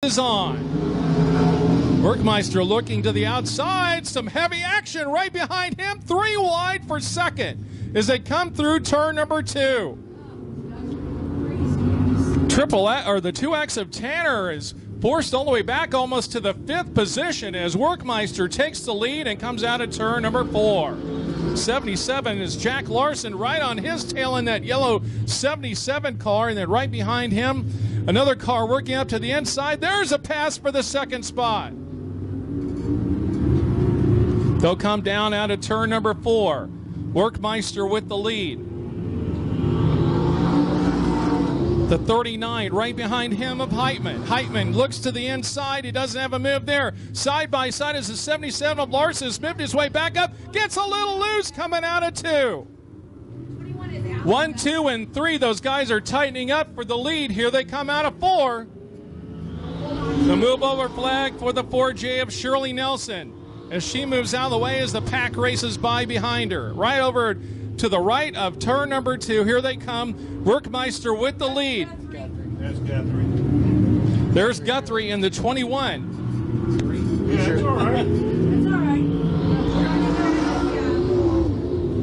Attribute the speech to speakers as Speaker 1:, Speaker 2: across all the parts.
Speaker 1: is on. Werkmeister looking to the outside. Some heavy action right behind him. 3 wide for second as they come through turn number 2. The 2X of Tanner is forced all the way back almost to the 5th position as Werkmeister takes the lead and comes out of turn number 4. 77 is Jack Larson right on his tail in that yellow 77 car, and then right behind him another car working up to the inside. There's a pass for the 2nd spot. They'll come down out of turn number 4. Werkmeister with the lead. The 39 right behind him of Heitman. Heitman looks to the inside. He doesn't have a move there. Side by side is the 77 of Larson. Moved his way back up. Gets a little loose coming out of 2. 1, 2, and 3. Those guys are tightening up for the lead. Here they come out of 4. The move over flag for the 4J of Shirley Nelson as she moves out of the way as the pack races by behind her. Right over to the right of turn number 2. Here they come. Werkmeister with the lead.
Speaker 2: There's Guthrie.
Speaker 1: There's Guthrie in the 21.
Speaker 2: Yeah, that's all right.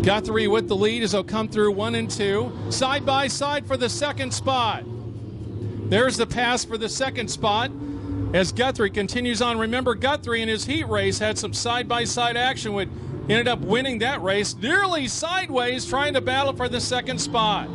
Speaker 1: Guthrie with the lead as they'll come through 1 and 2. Side by side for the 2nd spot. There's the pass for the 2nd spot as Guthrie continues on. Remember, Guthrie in his heat race had some side-by-side action with ended up winning that race, nearly sideways trying to battle for the 2nd spot.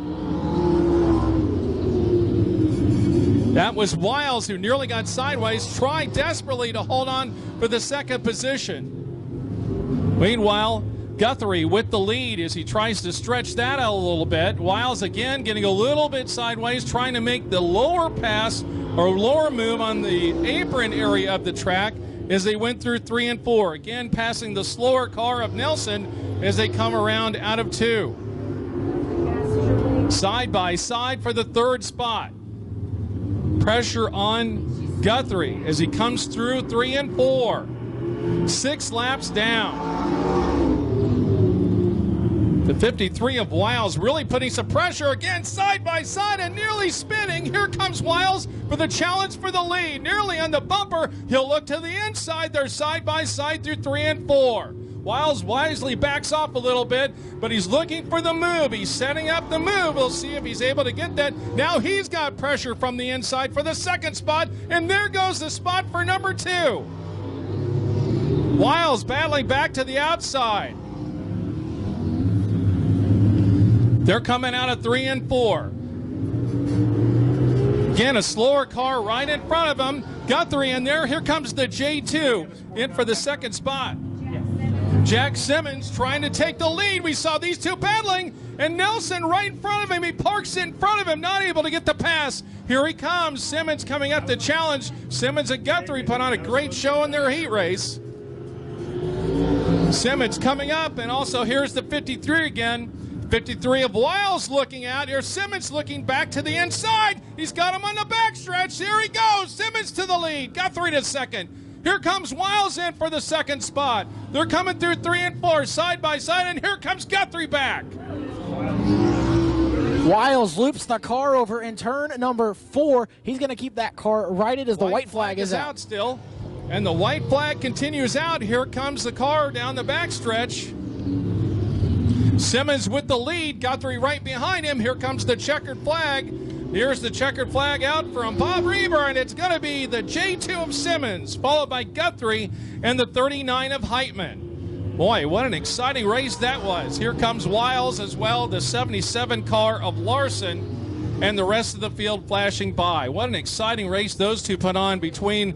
Speaker 1: That was Wiles who nearly got sideways, tried desperately to hold on for the 2nd position. Meanwhile, Guthrie with the lead as he tries to stretch that out a little bit. Wiles again getting a little bit sideways, trying to make the lower pass or lower move on the apron area of the track as they went through 3 and 4. Again, passing the slower car of Nelson as they come around out of 2. Side by side for the 3rd spot. Pressure on Guthrie as he comes through 3 and 4. 6 laps down. The 53 of Wiles really putting some pressure again, side by side and nearly spinning. Here comes Wiles for the challenge for the lead. Nearly on the bumper. He'll look to the inside. They're side by side through 3 and 4. Wiles wisely backs off a little bit, but he's looking for the move. He's setting up the move. We'll see if he's able to get that. Now he's got pressure from the inside for the 2nd spot, and there goes the spot for number 2. Wiles battling back to the outside. They're coming out of 3 and 4. Again, a slower car right in front of him. Guthrie in there. Here comes the J2 in for the 2nd spot. Jack Simmons trying to take the lead. We saw these two battling, and Nelson right in front of him. He parks in front of him, not able to get the pass. Here he comes. Simmons coming up the challenge. Simmons and Guthrie put on a great show in their heat race. Simmons coming up, and also here's the 53 again. 53 of Wiles looking out. Here's Simmons looking back to the inside. He's got him on the backstretch. Here he goes. Simmons to the lead. Guthrie to 2nd. Here comes Wiles in for the 2nd spot. They're coming through 3 and 4 side by side, and here comes Guthrie back.
Speaker 3: Wiles loops the car over in turn number 4. He's going to keep that car righted as the white flag is out
Speaker 1: still. And the white flag continues out. Here comes the car down the backstretch. Simmons with the lead. Guthrie right behind him. Here comes the checkered flag. Here's the checkered flag out from Bob Reber, and it's going to be the J2 of Simmons, followed by Guthrie and the 39 of Heitman. Boy, what an exciting race that was. Here comes Wiles as well, the 77 car of Larson, and the rest of the field flashing by. What an exciting race those two put on between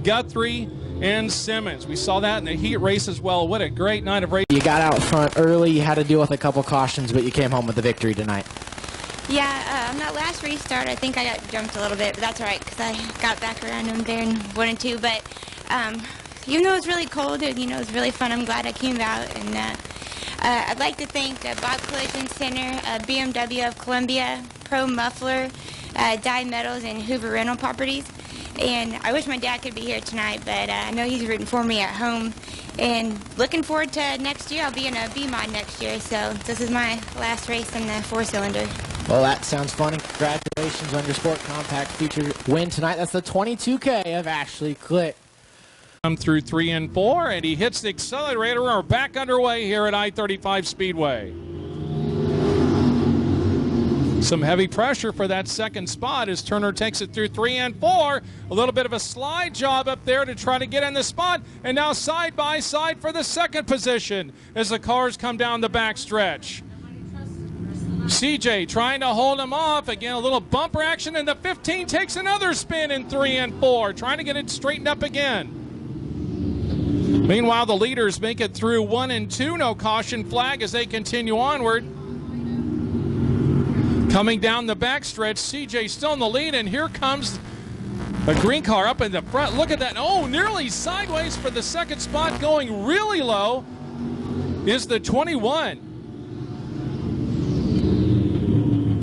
Speaker 1: Guthrie and Simmons. We saw that in the heat race as well. What a great night of racing.
Speaker 3: You got out front early. You had to deal with a couple cautions, but you came home with the victory tonight.
Speaker 4: Yeah, on that last restart, I think I got jumped a little bit, but that's all right because I got back around him there in 1 and 2. But even though it was really cold, it was really fun. I'm glad I came out. And I'd like to thank Bob Collision Center, BMW of Columbia, Pro Muffler, Dye Metals, and Hoover Rental Properties. And I wish my dad could be here tonight, but I know he's rooting for me at home. And looking forward to next year. I'll be in a B-Mod next year, so this is my last race in the 4-cylinder.
Speaker 3: Well, that sounds funny. Congratulations on your Sport Compact feature win tonight. That's the 22K of Ashley Click.
Speaker 1: Come through 3 and 4, and he hits the accelerator. We're back underway here at I-35 Speedway. Some heavy pressure for that second spot as Turner takes it through 3 and 4. A little bit of a slide job up there to try to get in the spot. And now side by side for the second position as the cars come down the back stretch. CJ trying to hold him off. Again, a little bumper action, and the 15 takes another spin in 3 and 4, trying to get it straightened up again. Meanwhile, the leaders make it through 1 and 2. No caution flag as they continue onward. Coming down the backstretch, CJ still in the lead, and here comes a green car up in the front. Look at that. Oh, nearly sideways for the second spot, going really low is the 21.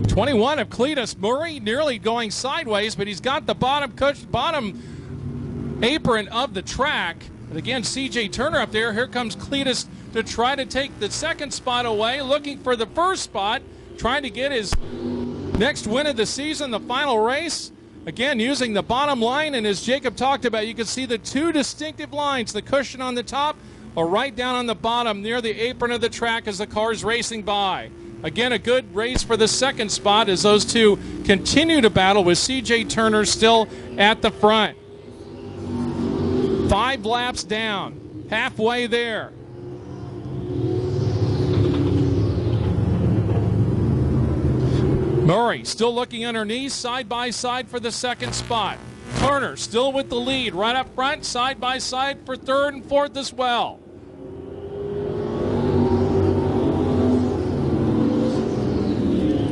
Speaker 1: 21 of Cletus Murray, nearly going sideways, but he's got the bottom apron of the track. And again, CJ Turner up there. Here comes Cletus to try to take the second spot away, looking for the first spot, trying to get his next win of the season, the final race. Again, using the bottom line, and as Jacob talked about, you can see the two distinctive lines, the cushion on the top or right down on the bottom near the apron of the track as the car's racing by. Again, a good race for the second spot as those two continue to battle with CJ Turner still at the front. 5 laps down, halfway there. Murray still looking underneath, side by side for the second spot. Turner still with the lead, right up front, side by side for third and fourth as well.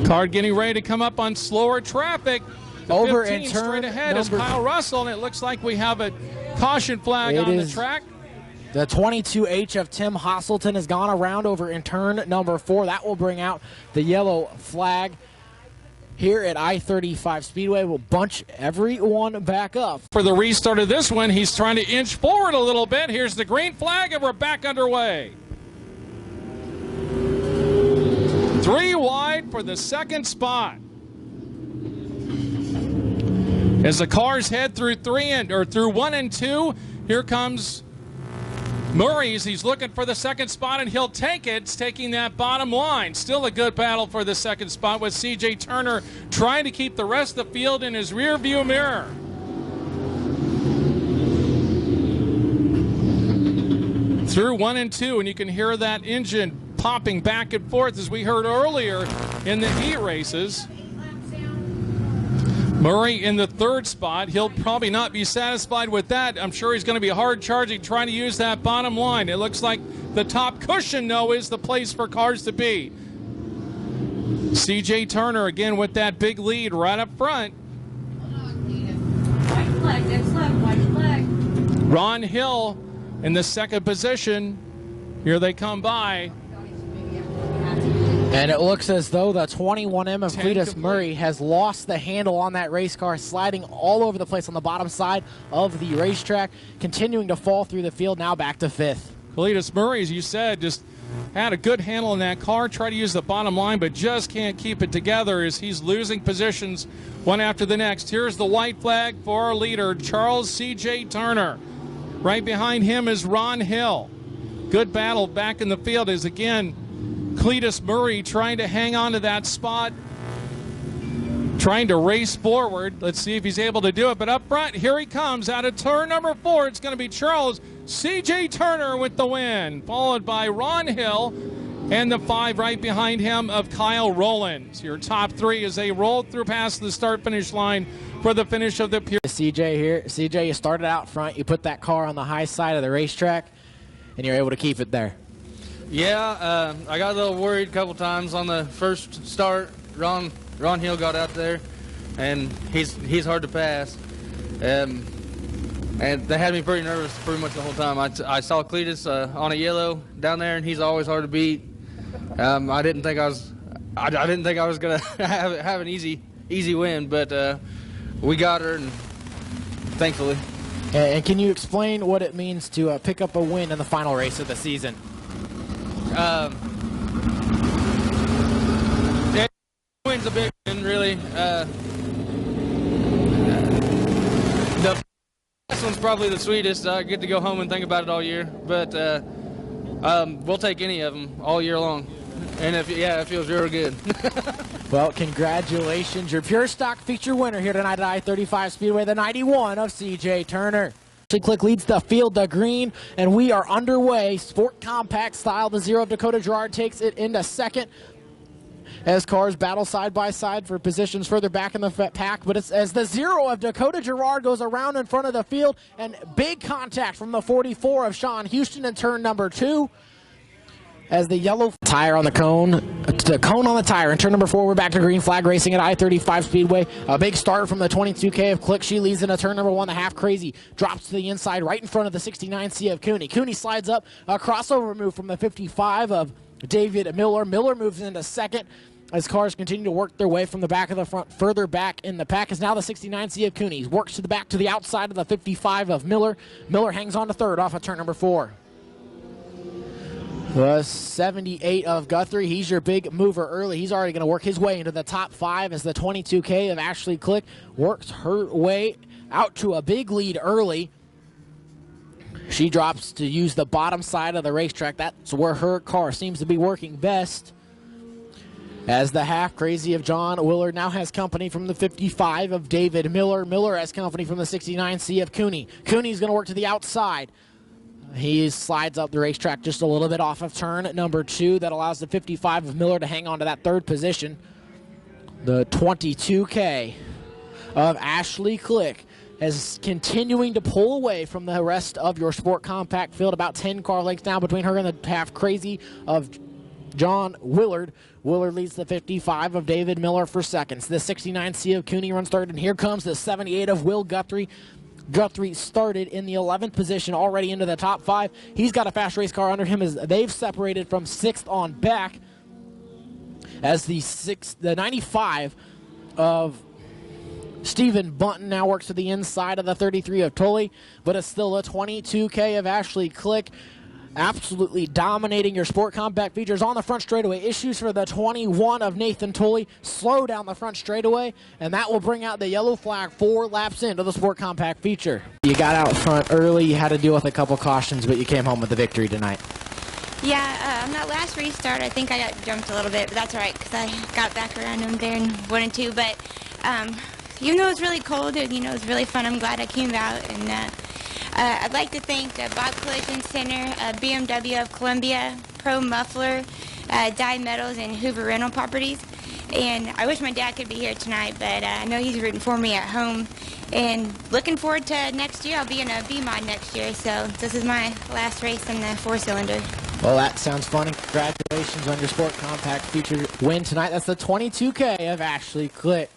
Speaker 1: Car getting ready to come up on slower traffic. The
Speaker 3: Over
Speaker 1: 15
Speaker 3: and turn
Speaker 1: straight ahead is Kyle Russell, and it looks like we have a caution flag on the track.
Speaker 3: The 22H of Tim Hosselton has gone around over in turn number 4. That will bring out the yellow flag here at I-35 Speedway. Will bunch everyone back up.
Speaker 1: For the restart of this one, he's trying to inch forward a little bit. Here's the green flag, and we're back underway. 3 wide for the second spot. As the cars head through 1 and 2, here comes Murray as he's looking for the second spot, and he'll take it. It's taking that bottom line. Still a good battle for the second spot with CJ Turner trying to keep the rest of the field in his rear view mirror. Through 1 and 2, and you can hear that engine popping back and forth as we heard earlier in the heat races. Murray in the third spot. He'll probably not be satisfied with that. I'm sure he's going to be hard charging, trying to use that bottom line. It looks like the top cushion, though, is the place for cars to be. CJ Turner again with that big lead right up front.
Speaker 5: White flag, next left, white flag.
Speaker 1: Ron Hill in the second position. Here they come by.
Speaker 3: And it looks as though the 21M of Cletus Murray has lost the handle on that race car, sliding all over the place on the bottom side of the racetrack, continuing to fall through the field, now back to 5th.
Speaker 1: Cletus Murray, as you said, just had a good handle in that car, tried to use the bottom line, but just can't keep it together as he's losing positions one after the next. Here's the white flag for our leader, Charles C.J. Turner. Right behind him is Ron Hill. Good battle back in the field as, again, Cletus Murray trying to hang on to that spot, trying to race forward. Let's see if he's able to do it. But up front, here he comes out of turn number 4. It's going to be Charles C.J. Turner with the win, followed by Ron Hill and the 5 right behind him of Kyle Rowland. Your top 3 as they roll through past the start-finish line for the finish of the period.
Speaker 3: CJ here. CJ, you started out front. You put that car on the high side of the racetrack, and you're able to keep it there.
Speaker 6: Yeah, I got a little worried a couple times on the first start. Ron Hill got out there, and he's hard to pass. And they had me pretty nervous pretty much the whole time. I saw Cletus on a yellow down there, and he's always hard to beat. I didn't think I was gonna have an easy win, but we got her, and thankfully.
Speaker 3: And can you explain what it means to pick up a win in the final race of the season?
Speaker 6: Win win's a big win, really. The last one's probably the sweetest. I get to go home and think about it all year, but we'll take any of them all year long. And it feels real good.
Speaker 3: Well, congratulations. Your Pure Stock feature winner here tonight at I-35 Speedway, the 91 of C.J. Turner. Click leads the field to green, and we are underway. Sport compact style. The 0 of Dakota Gerard takes it into second as cars battle side by side for positions further back in the pack. But it's as the 0 of Dakota Gerard goes around in front of the field, and big contact from the 44 of Sean Houston in turn number 2. As the yellow tire on the cone on the tire. In turn number 4, we're back to green flag racing at I-35 Speedway. A big start from the 22K of Click. She leads into turn number 1. The half crazy drops to the inside right in front of the 69C of Cooney. Cooney slides up a crossover move from the 55 of David Miller. Miller moves into second as cars continue to work their way from the back of the front. Further back in the pack is now the 69C of Cooney. Works to the back to the outside of the 55 of Miller. Miller hangs on to third off of turn number 4. The 78 of Guthrie, he's your big mover early. He's already going to work his way into the top 5 as the 22K of Ashley Click works her way out to a big lead early. She drops to use the bottom side of the racetrack. That's where her car seems to be working best. As the half crazy of John Willard now has company from the 55 of David Miller. Miller has company from the 69C of Cooney. Cooney's going to work to the outside. He slides up the racetrack just a little bit off of turn number 2. That allows the 55 of Miller to hang on to that third position. The 22K of Ashley Click is continuing to pull away from the rest of your Sport Compact field. About 10 car lengths now between her and the half crazy of John Willard. Willard leads the 55 of David Miller for seconds. The 69C of Cooney runs third, and here comes the 78 of Will Guthrie. Guthrie started in the 11th position, already into the top 5. He's got a fast race car under him as they've separated from 6th on back. As the 95 of Stephen Bunton now works to the inside of the 33 of Tully, but it's still a 22K of Ashley Click. Absolutely dominating your Sport Compact features on the front straightaway. Issues for the 21 of Nathan Tully. Slow down the front straightaway, and that will bring out the yellow flag 4 laps into the Sport Compact feature. You got out front early. You had to deal with a couple cautions, but you came home with the victory tonight.
Speaker 4: Yeah, on that last restart, I think I got jumped a little bit, but that's all right because I got back around him there and 1 and 2. But even though it was really cold, and it was really fun, I'm glad I came out. And I'd like to thank Bob Collision Center, BMW of Columbia, Pro Muffler, Dye Metals, and Hoover Rental Properties. And I wish my dad could be here tonight, but I know he's rooting for me at home. And looking forward to next year. I'll be in a B-Mod next year, so this is my last race in the 4-cylinder.
Speaker 3: Well, that sounds fun. Congratulations on your Sport Compact feature win tonight. That's the 22K of Ashley Click.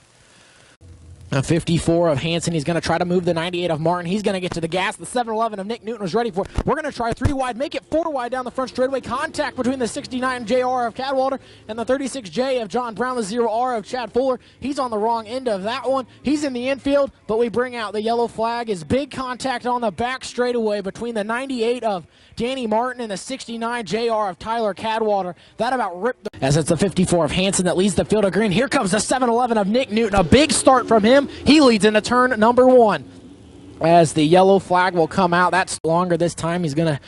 Speaker 3: A 54 of Hanson. He's going to try to move the 98 of Martin. He's going to get to the gas. The 711 of Nick Newton was ready for it. We're going to try 3 wide, make it 4 wide down the front straightaway. Contact between the 69 JR of Cadwalder and the 36J of John Brown, the 0R of Chad Fuller. He's on the wrong end of that one. He's in the infield, but we bring out the yellow flag. Is big contact on the back straightaway between the 98 of Danny Martin and the 69 JR of Tyler Cadwater. That about ripped as it's the 54 of Hanson that leads the field of green. Here comes the 711 of Nick Newton. A big start from him. He leads into turn number 1. As the yellow flag will come out. That's longer this time. He's going to...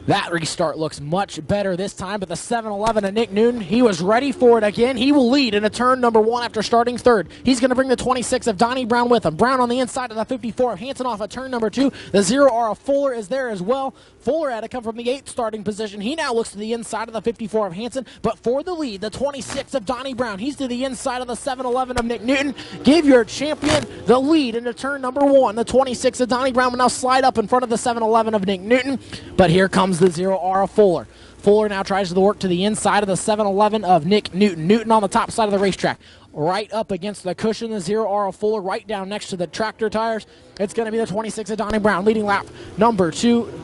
Speaker 3: That restart looks much better this time, but the 711 of Nick Newton, he was ready for it again. He will lead into turn number 1 after starting third. He's going to bring the 26 of Donnie Brown with him. Brown on the inside of the 54 of Hanson off of turn number 2. The 0R of Fuller is there as well. Fuller had to come from the 8th starting position. He now looks to the inside of the 54 of Hanson, but for the lead, the 26 of Donnie Brown. He's to the inside of the 711 of Nick Newton. Give your champion the lead into turn number 1. The 26 of Donnie Brown will now slide up in front of the 711 of Nick Newton, but here comes the 0R of Fuller. Fuller now tries to work to the inside of the 711 of Nick Newton. Newton on the top side of the racetrack. Right up against the cushion, the 0R of Fuller, right down next to the tractor tires. It's going to be the 26 of Donnie Brown leading lap number 2.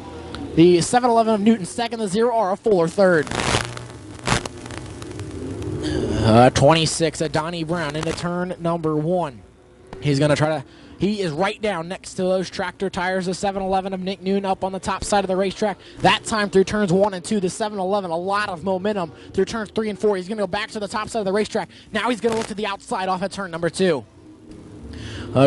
Speaker 3: The 711 of Newton second, the 0R of Fuller third. 26 of Donnie Brown into turn number 1. He's going to try to, he is right down next to those tractor tires, the 711 of Nick Noon up on the top side of the racetrack. That time through turns 1 and 2, the 711, a lot of momentum through turns 3 and 4. He's going to go back to the top side of the racetrack. Now he's going to look to the outside off at turn number 2.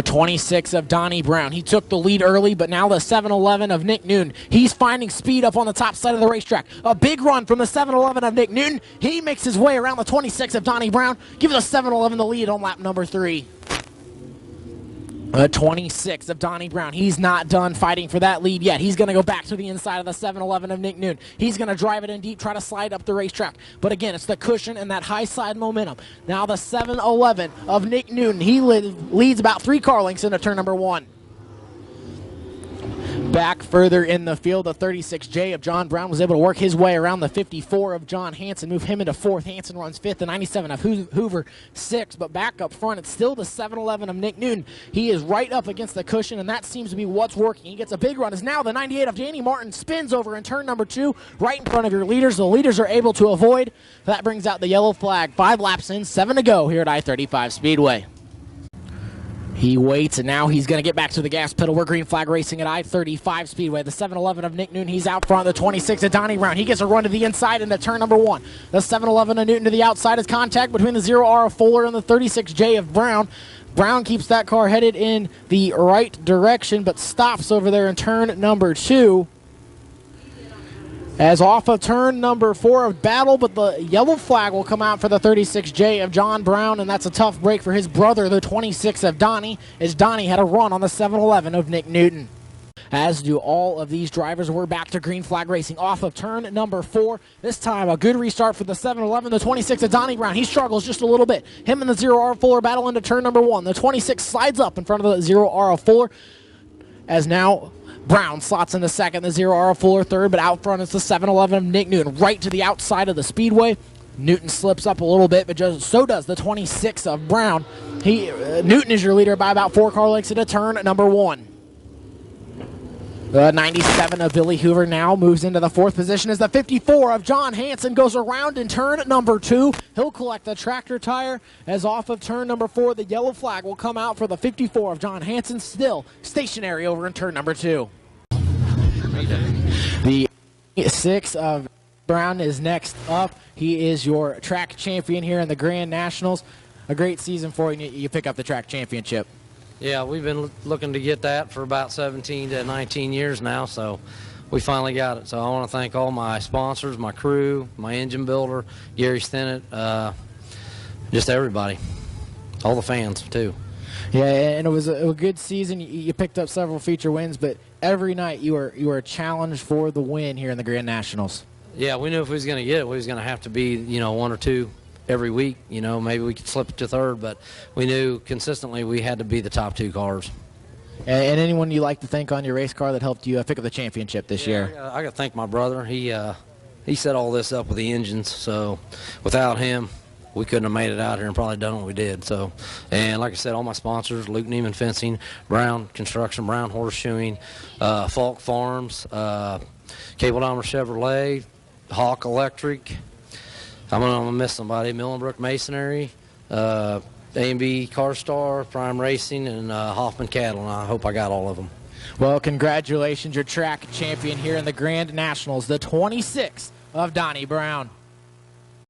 Speaker 3: 26 of Donnie Brown. He took the lead early, but now the 711 of Nick Newton. He's finding speed up on the top side of the racetrack. A big run from the 711 of Nick Newton. He makes his way around the 26 of Donnie Brown, giving the 711 the lead on lap number 3. 26 of Donnie Brown. He's not done fighting for that lead yet. He's going to go back to the inside of the 711 of Nick Noon. He's going to drive it in deep, try to slide up the racetrack. But again, it's the cushion and that high side momentum. Now the 711 of Nick Newton. He leads about 3 car lengths into turn number 1. Back further in the field, the 36J of John Brown was able to work his way around the 54 of John Hansen, move him into 4th. Hansen runs 5th, the 97 of Hoover 6th, but back up front, it's still the 711 of Nick Newton. He is right up against the cushion, and that seems to be what's working. He gets a big run. Is now the 98 of Danny Martin spins over in turn number 2, right in front of your leaders. The leaders are able to avoid. That brings out the yellow flag. 5 laps in, 7 to go here at I-35 Speedway. He waits, and now he's going to get back to the gas pedal. We're green flag racing at I-35 Speedway. The 711 of Nick Newton, he's out front. The 26 of Donnie Brown. He gets a run to the inside into turn number 1. The 711 of Newton to the outside is contact between the 0R of Fuller and the 36J of Brown. Brown keeps that car headed in the right direction, but stops over there in turn number 2. As off of turn number 4 of battle, but the yellow flag will come out for the 36J of John Brown, and that's a tough break for his brother, the 26 of Donnie, as Donnie had a run on the 711 of Nick Newton. As do all of these drivers. We're back to green flag racing off of turn number 4. This time a good restart for the 711, the 26 of Donnie Brown. He struggles just a little bit. Him and the 0R of Fuller battle into turn number 1. The 26 slides up in front of the 0R of Fuller, as now Brown slots in the 2nd, the 0R of Fuller 3rd, but out front is the 711 of Nick Newton, right to the outside of the speedway. Newton slips up a little bit, but so does the 26 of Brown. Newton is your leader by about 4 car lengths into turn number 1. The 97 of Billy Hoover now moves into the 4th position as the 54 of John Hansen goes around in turn number 2. He'll collect the tractor tire as off of turn number 4, the yellow flag will come out for the 54 of John Hansen, still stationary over in turn number 2. The 6 of Brown is next up. He is your track champion here in the Grand Nationals. A great season for you. You pick up the track championship.
Speaker 7: Yeah, we've been looking to get that for about 17 to 19 years now, so we finally got it. So I want to thank all my sponsors, my crew, my engine builder, Gary Stennett, just everybody, all the fans too.
Speaker 3: Yeah, and it was a good season. You picked up several feature wins, but every night you were challenged for the win here in the Grand Nationals.
Speaker 7: Yeah, we knew if we was going to get it, we was going to have to be, 1 or 2 every week. Maybe we could slip it to 3rd, but we knew consistently we had to be the top 2 cars.
Speaker 3: And anyone you like to thank on your race car that helped you pick up the championship this year?
Speaker 7: I got to thank my brother. He set all this up with the engines, so without him, we couldn't have made it out here and probably done what we did. So, and like I said, all my sponsors, Luke Neiman Fencing, Brown Construction, Brown Horseshoeing, Falk Farms, Cable Dahmer Chevrolet, Hawk Electric. I'm gonna miss somebody. Millenbrook Masonry, A&B Car Star, Prime Racing, and Hoffman Cattle, and I hope I got all of them.
Speaker 3: Well, congratulations, your track champion here in the Grand Nationals, the 26 of Donnie Brown.